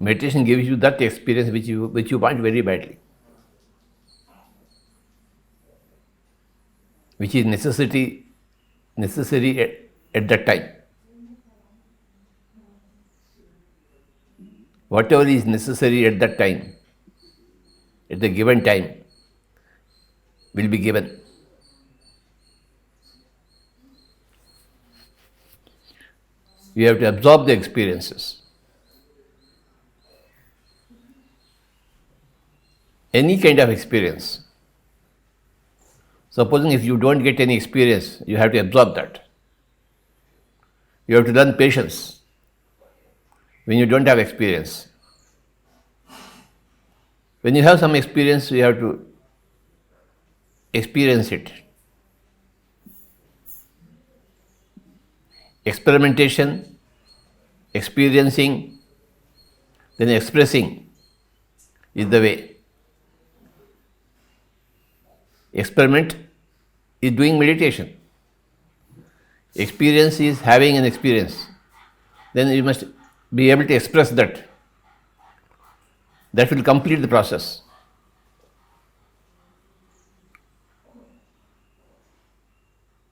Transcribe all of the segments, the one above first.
Meditation gives you that experience which you want very badly, which is necessary at that time. Whatever is necessary at that time, at the given time, will be given. You have to absorb the experiences. Any kind of experience. Supposing if you don't get any experience, you have to absorb that. You have to learn patience when you don't have experience. When you have some experience, you have to experience it. Experimentation, experiencing, then expressing is the way. Experiment is doing meditation. Experience is having an experience. Then you must be able to express that. That will complete the process.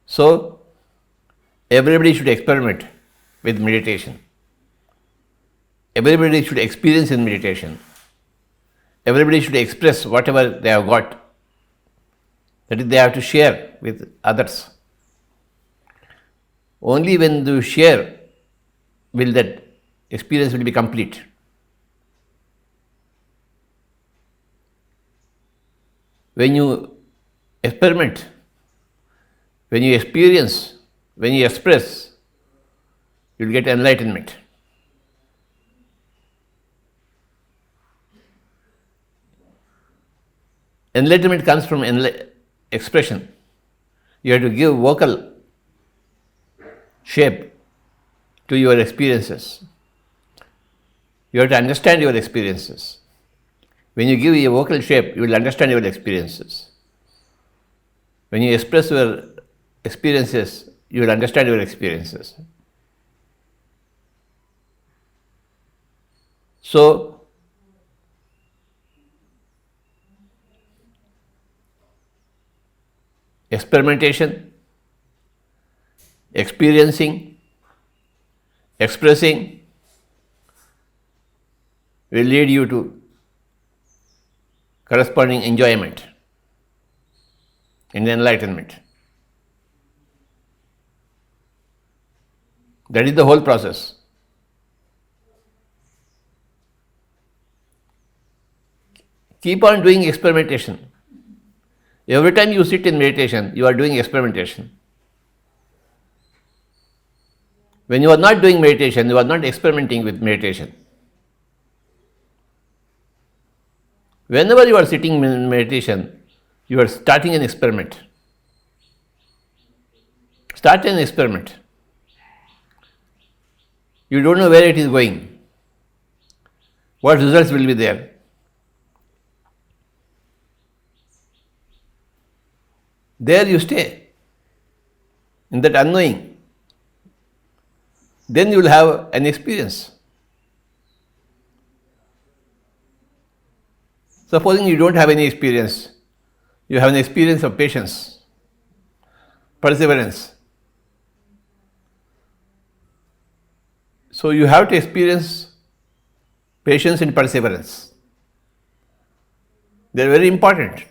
So, everybody should experiment with meditation. Everybody should experience in meditation. Everybody should express whatever they have got. That is, they have to share with others. Only when you share will that experience will be complete. When you experiment, when you experience, when you express, you will get enlightenment. Enlightenment comes from expression. You have to give vocal shape to your experiences. You have to understand your experiences. When you give a vocal shape, you will understand your experiences. When you express your experiences, you will understand your experiences. So, experimentation, experiencing, expressing will lead you to corresponding enjoyment and enlightenment. That is the whole process. Keep on doing experimentation. Every time you sit in meditation, you are doing experimentation. When you are not doing meditation, you are not experimenting with meditation. Whenever you are sitting in meditation, you are starting an experiment. Start an experiment. You don't know where it is going. What results will be there? There you stay, in that unknowing. Then you will have an experience. Supposing you don't have any experience, you have an experience of patience, perseverance. So you have to experience patience and perseverance. They are very important.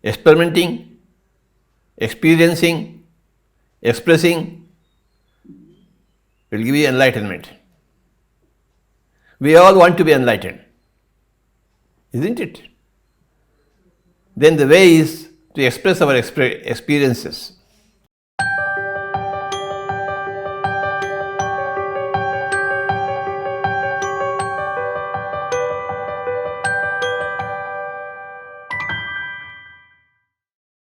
Experimenting, experiencing, expressing will give you enlightenment. We all want to be enlightened, isn't it? Then the way is to express our experiences.